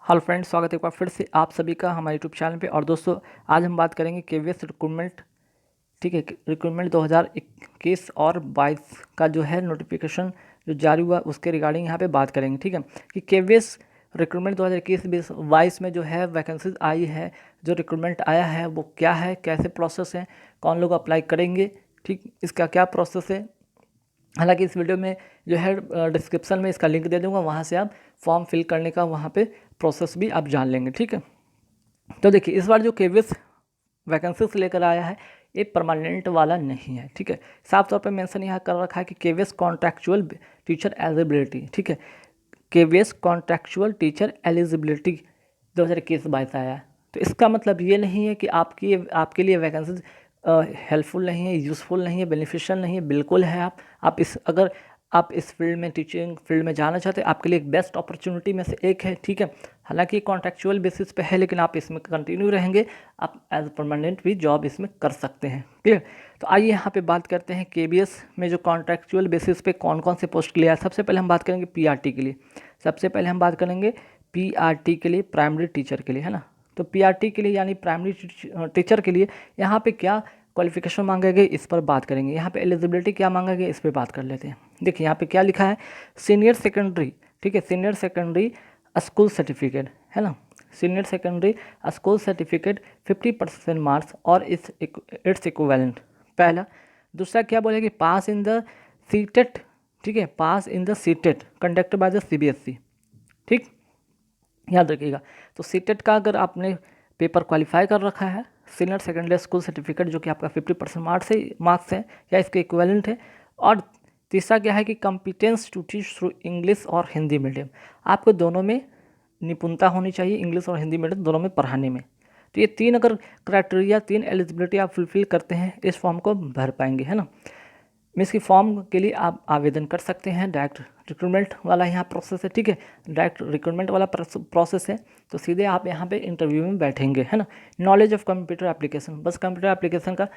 Hello friends, स्वागत है एक बार फिर से आप सभी का हमारे यूट्यूब चैनल पे। और दोस्तों, आज हम बात करेंगे केवीएस रिक्रूटमेंट। ठीक है, रिक्रूटमेंट 2021 और 22 का जो है नोटिफिकेशन जो जारी हुआ उसके रिगार्डिंग यहाँ पे बात करेंगे। ठीक है, कि केवीएस रिक्रूटमेंट 2021-22 में जो है वैकेंसीज आई है, जो रिक्रूटमेंट आया है वो क्या है, कैसे प्रोसेस है, कौन लोग अप्लाई करेंगे, ठीक, इसका क्या प्रोसेस है। हालांकि इस वीडियो में जो है डिस्क्रिप्शन में इसका लिंक दे दूंगा, वहाँ से आप फॉर्म फिल करने का वहाँ पे प्रोसेस भी आप जान लेंगे। ठीक है, तो देखिए इस बार जो केवीएस वैकेंसीज लेकर आया है ये परमानेंट वाला नहीं है। ठीक है, साफ तौर पे मेंशन यहाँ कर रखा है कि केवीएस कॉन्ट्रैक्चुअल टीचर एलिजिबिलिटी। ठीक है, केवीएस कॉन्ट्रैक्चुअल टीचर एलिजिबिलिटी 2021-22 आया है। तो इसका मतलब ये नहीं है कि आपके लिए वैकेंसीज हेल्पफुल नहीं है, यूज़फुल नहीं है, बेनिफिशियल नहीं है। बिल्कुल है। अगर आप इस फील्ड में, टीचिंग फील्ड में जाना चाहते हैं, आपके लिए एक बेस्ट अपॉर्चुनिटी में से एक है। ठीक है, हालांकि कॉन्ट्रैक्चुअल बेसिस पे है, लेकिन आप इसमें कंटिन्यू रहेंगे, आप एज परमानेंट भी जॉब इसमें कर सकते हैं। क्लियर। तो आइए यहाँ पे बात करते हैं केवीएस में जो कॉन्ट्रैक्चुअल बेसिस पे कौन कौन से पोस्ट के लिए है। सबसे पहले हम बात करेंगे पीआरटी के लिए। पीआरटी के लिए, प्राइमरी टीचर के लिए, है ना। तो पीआरटी के लिए यानी प्राइमरी टीचर के लिए यहाँ पे क्या क्वालिफिकेशन मांगे गए, इस पर बात करेंगे। यहाँ पे एलिजिबिलिटी क्या मांगा गया, इस पर बात कर लेते हैं। देखिए यहाँ पे क्या लिखा है, सीनियर सेकेंडरी। ठीक है, सीनियर सेकेंडरी स्कूल सर्टिफिकेट, है ना। Senior secondary school certificate 50% marks और इट्स इक्विवेलेंट, पहला। दूसरा क्या बोलेगी, पास इन द सीटेट। ठीक है, pass in the CTET conducted by the CBSE. ठीक, याद रखिएगा। तो सीटेट का अगर आपने पेपर क्वालिफाई कर रखा है, सीनियर सेकेंडरी स्कूल सर्टिफिकेट जो कि आपका 50% मार्क्स है या इसके इक्विवेलेंट है। और तीसरा क्या है कि competence to teach through English और हिंदी मीडियम, आपको दोनों में निपुणता होनी चाहिए, इंग्लिश और हिंदी मीडियम दोनों में पढ़ाने में। तो ये तीन अगर क्राइटेरिया, तीन एलिजिबिलिटी आप फुलफिल करते हैं, इस फॉर्म को भर पाएंगे, है ना। मीन्स की फॉर्म के लिए आप आवेदन कर सकते हैं। डायरेक्ट रिक्रूटमेंट वाला यहाँ प्रोसेस है। ठीक है, डायरेक्ट रिक्रूटमेंट वाला प्रोसेस है। तो सीधे आप यहाँ पे इंटरव्यू में बैठेंगे, है ना। नॉलेज ऑफ कंप्यूटर एप्लीकेशन, बस कंप्यूटर एप्लीकेशन का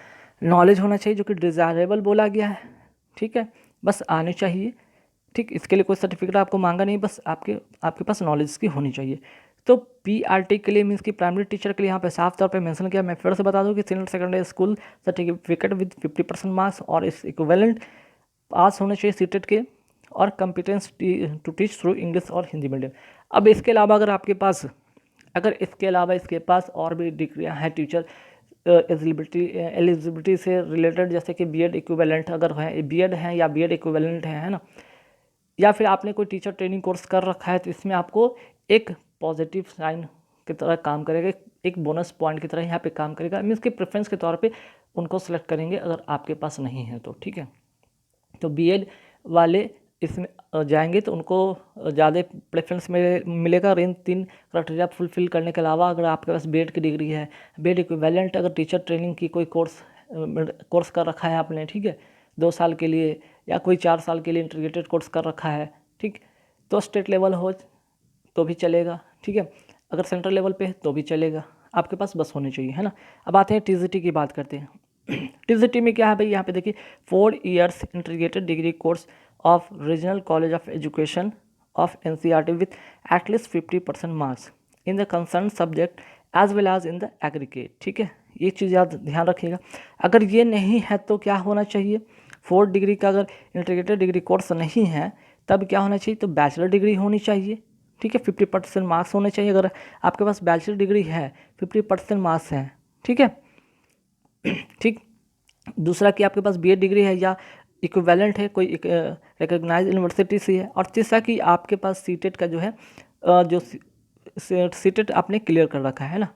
नॉलेज होना चाहिए, जो कि डिज़ायरेबल बोला गया है। ठीक है, बस आनी चाहिए। ठीक, इसके लिए कोई सर्टिफिकेट आपको मांगा नहीं, बस आपके पास नॉलेज की होनी चाहिए। तो पीआरटी के लिए मीन्स की प्राइमरी टीचर के लिए यहाँ पे साफ तौर पे मेंशन किया। मैं फिर से बता दूँ कि senior secondary school certificate with 50% marks और इस इक्विवेलेंट पास होने चाहिए सीटेट के, और competence to teach through English और हिंदी मीडियम। अब इसके अलावा इसके पास और भी डिग्रियाँ हैं टीचर एलिजिबिलिटी से रिलेटेड, जैसे कि बीएड इक्विवेलेंट अगर है, बीएड है या बीएड इक्विवेलेंट है ना। या फिर आपने कोई टीचर ट्रेनिंग कोर्स कर रखा है, तो इसमें आपको एक पॉजिटिव साइन की तरह काम करेगा, एक बोनस पॉइंट की तरह यहाँ पे काम करेगा। मीन्स कि प्रेफरेंस के तौर पे उनको सेलेक्ट करेंगे अगर आपके पास नहीं है तो। ठीक है, तो बीएड वाले इसमें जाएंगे तो उनको ज़्यादा प्रेफरेंस मिलेगा। इन तीन क्राइटेरिया फुलफिल करने के अलावा अगर आपके पास बीएड की डिग्री है, बीएड इक्विवेलेंट अगर टीचर ट्रेनिंग की कोई कोर्स कर रखा है आपने, ठीक है, 2 साल के लिए या कोई 4 साल के लिए इंटीग्रेटेड कोर्स कर रखा है, ठीक, तो स्टेट लेवल हो तो भी चलेगा। ठीक है, अगर सेंट्रल लेवल पे है तो भी चलेगा, आपके पास बस होनी चाहिए, है ना। अब आते हैं टीजीटी की बात करते हैं। टीजीटी में क्या है भाई, यहाँ पे देखिए 4 years integrated degree course of regional college of education of NCERT with at least 50% marks in the concern subject as well as in the aggregate. ठीक है, ये चीज़ याद ध्यान रखिएगा। अगर ये नहीं है तो क्या होना चाहिए, 4 डिग्री का अगर इंटीग्रेटेड डिग्री कोर्स नहीं है तब क्या होना चाहिए, तो बैचलर डिग्री होनी चाहिए। ठीक है, 50% मार्क्स होने चाहिए। अगर आपके पास बैचलर डिग्री है, 50% मार्क्स हैं, ठीक है। ठीक, दूसरा कि आपके पास बीएड डिग्री है या इक्विवेलेंट है, कोई रिकॉग्नाइज यूनिवर्सिटी से है। और तीसरा कि आपके पास सीटेट का जो है जो सीटेट आपने क्लियर कर रखा है ना,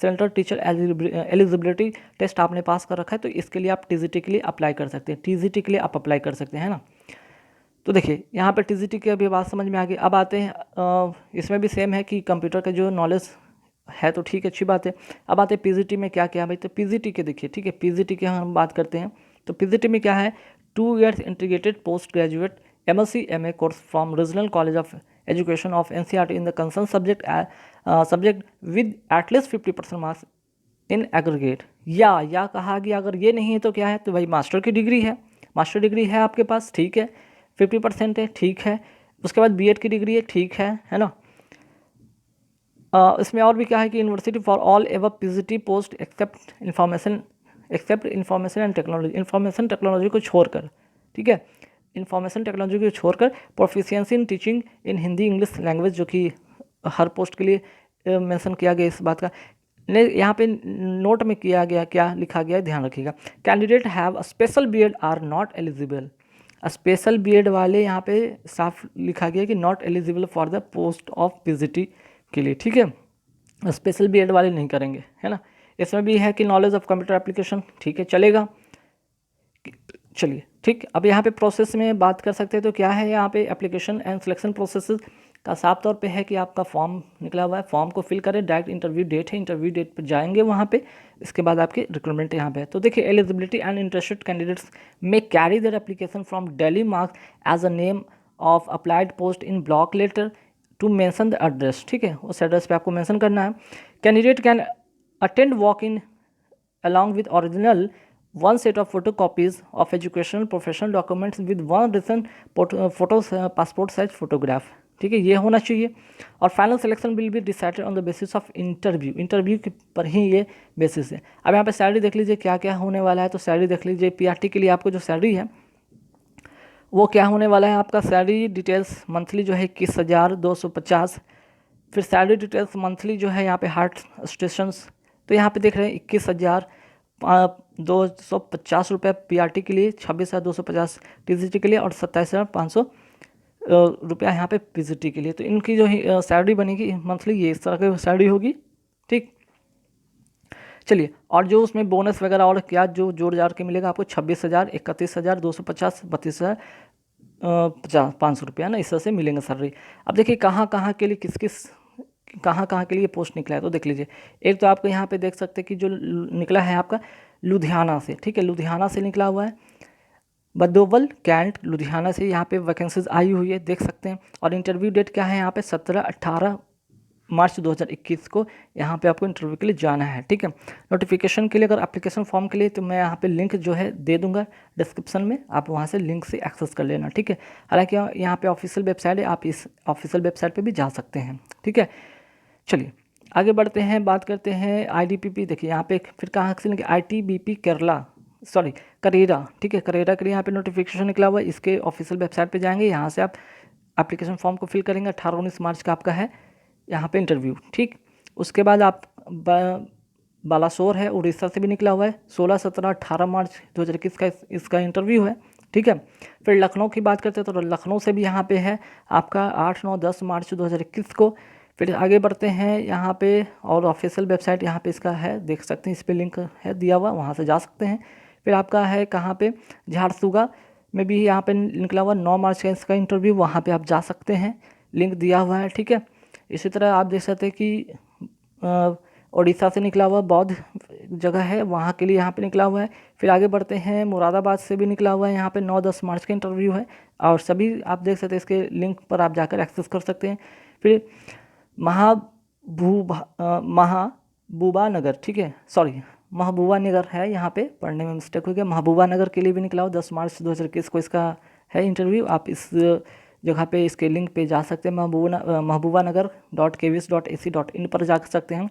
सेंट्रल टीचर एलिजिबिलिटी टेस्ट आपने पास कर रखा है, तो इसके लिए आप टीजीटी के लिए अप्लाई कर सकते हैं। टीजीटी के लिए आप अप्लाई कर सकते हैं ना। तो देखिए यहाँ पर टीजीटी की अभी बात समझ में आ गई। अब आते हैं इसमें भी सेम है कि कंप्यूटर का जो नॉलेज है तो ठीक है, अच्छी बात है। अब आते हैं पीजीटी में क्या क्या है भाई, तो पीजीटी के देखिए, ठीक है, पीजीटी की हम बात करते हैं। तो पीजीटी में क्या है, 2 years integrated post graduate MSc MA course from regional college of education of NCERT in the concern subject with at least 50% marks in aggregate. या कहा गया अगर ये नहीं है तो क्या है, तो भाई मास्टर की डिग्री है, मास्टर डिग्री है आपके पास, ठीक है, 50% है, ठीक है। उसके बाद बीएड की डिग्री है, ठीक है ना। इसमें और भी क्या है कि university for all ever PGT post except information and technology, information technology को छोड़कर, ठीक है, इंफॉर्मेशन टेक्नोलॉजी को छोड़कर proficiency in teaching in Hindi English language, जो कि हर पोस्ट के लिए मेंशन किया गया इस बात का। यहाँ पे नोट में किया गया, क्या लिखा गया ध्यान रखिएगा, candidate have a special BEd are not eligible. Special BEd वाले यहाँ पे साफ लिखा गया कि not eligible for the post of PGT के लिए, ठीक है, स्पेशल बीएड वाले नहीं करेंगे, है ना। इसमें भी है कि नॉलेज ऑफ कंप्यूटर एप्लीकेशन, ठीक है, चलेगा, चलिए ठीक। अब यहाँ पे प्रोसेस में बात कर सकते हैं तो क्या है यहाँ पे एप्लीकेशन एंड सिलेक्शन प्रोसेस का साफ तौर पे है कि आपका फॉर्म निकला हुआ है, फॉर्म को फिल करें, डायरेक्ट इंटरव्यू डेट है, इंटरव्यू डेट पर जाएंगे वहाँ पे, इसके बाद आपकी रिक्रूटमेंट यहाँ पे है। तो देखिए, एलिजिबिलिटी एंड इंटरेस्टेड कैंडिडेट्स में carry their application from daily marks as a name of applied post in block letter to mention the address, ठीक है, उस एड्रेस पे आपको मेंशन करना है। Candidate can attend walk in along with original one set of photocopies of educational professional documents with one recent photos passport size photograph, ठीक है, ये होना चाहिए। और final selection will be decided on the basis of interview, interview के पर ही ये basis है। अब यहाँ पे सैलरी देख लीजिए क्या क्या होने वाला है, तो सैलरी देख लीजिए, पीआरटी के लिए आपको जो सैलरी है वो क्या होने वाला है, आपका सैलरी डिटेल्स मंथली जो है 21,250, फिर सैलरी डिटेल्स मंथली जो है यहाँ पे हार्ट स्टेशंस, तो यहाँ पे देख रहे हैं 21,250 रुपये पीआरटी के लिए, 26,250 टीजीटी के लिए और 27,500 रुपया यहाँ पे पीजीटी के लिए। तो इनकी जो सैलरी बनेगी मंथली ये इस तरह की सैलरी होगी, ठीक। चलिए, और जो उसमें बोनस वगैरह और क्या जो जोड़ जाड़ के मिलेगा आपको 26,000, 31,250, 32,500 रुपया ना, इस तरह से मिलेंगे सैलरी। अब देखिए कहाँ कहाँ के लिए कहाँ के लिए पोस्ट निकला है, तो देख लीजिए। एक तो आपको यहाँ पे देख सकते हैं कि जो निकला है आपका लुधियाना से, ठीक है, लुधियाना से निकला हुआ है, बदोबल कैंट लुधियाना से यहाँ पे वैकेंसीज आई हुई है, देख सकते हैं। और इंटरव्यू डेट क्या है यहाँ पे 17-18 मार्च 2021 को यहाँ पे आपको इंटरव्यू के लिए जाना है, ठीक है। नोटिफिकेशन के लिए अगर एप्लीकेशन फॉर्म के लिए तो मैं यहाँ पे लिंक जो है दे दूंगा डिस्क्रिप्शन में, आप वहाँ से लिंक से एक्सेस कर लेना, ठीक है। हालांकि यहाँ पे ऑफिशियल वेबसाइट है, आप इस ऑफिशियल वेबसाइट पे भी जा सकते हैं, ठीक है। चलिए आगे बढ़ते हैं, बात करते हैं आईडीपीपी। देखिए यहाँ पे फिर कहाँ से लेंगे, आईटीबीपी केरला, सॉरी करेरा, ठीक है, करेरा के लिए यहाँ पे नोटिफिकेशन निकला हुआ है, इसके ऑफिशियल वेबसाइट पे जाएंगे, यहाँ से आप एप्लीकेशन फॉर्म को फिल करेंगे। 18-19 मार्च का आपका है यहाँ पे इंटरव्यू, ठीक। उसके बाद आप बालासोर है उड़ीसा से भी निकला हुआ है, 16, 17, 18 मार्च 2021 का इसका इंटरव्यू है, ठीक है। फिर लखनऊ की बात करते हैं तो लखनऊ से भी यहाँ पे है आपका 8, 9, 10 मार्च 2021 को। फिर आगे बढ़ते हैं यहाँ पे, और ऑफिशियल वेबसाइट यहाँ पे इसका है, देख सकते हैं, इस पर लिंक है दिया हुआ, वहाँ से जा सकते हैं। फिर आपका है कहाँ पे, झारसुगा में भी यहाँ पे निकला हुआ 9 मार्च का इसका इंटरव्यू, वहाँ पे आप जा सकते हैं, लिंक दिया हुआ है, ठीक है। इसी तरह आप देख सकते हैं कि उड़ीसा से निकला हुआ बौद्ध जगह है, वहाँ के लिए यहाँ पे निकला हुआ है। फिर आगे बढ़ते हैं, मुरादाबाद से भी निकला हुआ है, यहाँ पे 9-10 मार्च का इंटरव्यू है, और सभी आप देख सकते हैं, इसके लिंक पर आप जाकर एक्सेस कर सकते हैं। फिर महबूबा नगर, ठीक है, सॉरी महबूबा नगर है, यहाँ पे पढ़ने में मिस्टेक हो गया, महबूबा नगर के लिए भी निकला हुआ 10 मार्च 2021 को इसका है इंटरव्यू। आप इस जगह पे इसके लिंक पे जा सकते हैं, mahbubanagar.kvis.ac.in पर जा सकते हैं।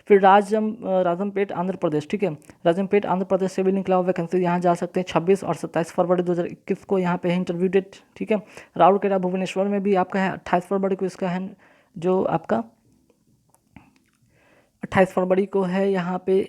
फिर राजमपेट आंध्र प्रदेश, ठीक है, राजमपेट आंध्र प्रदेश से भी निकला हुआ वैकेंसी, यहाँ जा सकते हैं। 26 और 27 फरवरी 2021 को यहाँ पे है इंटरव्यू डेट, ठीक है। राउरकेला भुवनेश्वर में भी आपका है 28 फरवरी को इसका है, जो आपका 28 फरवरी को है यहाँ पे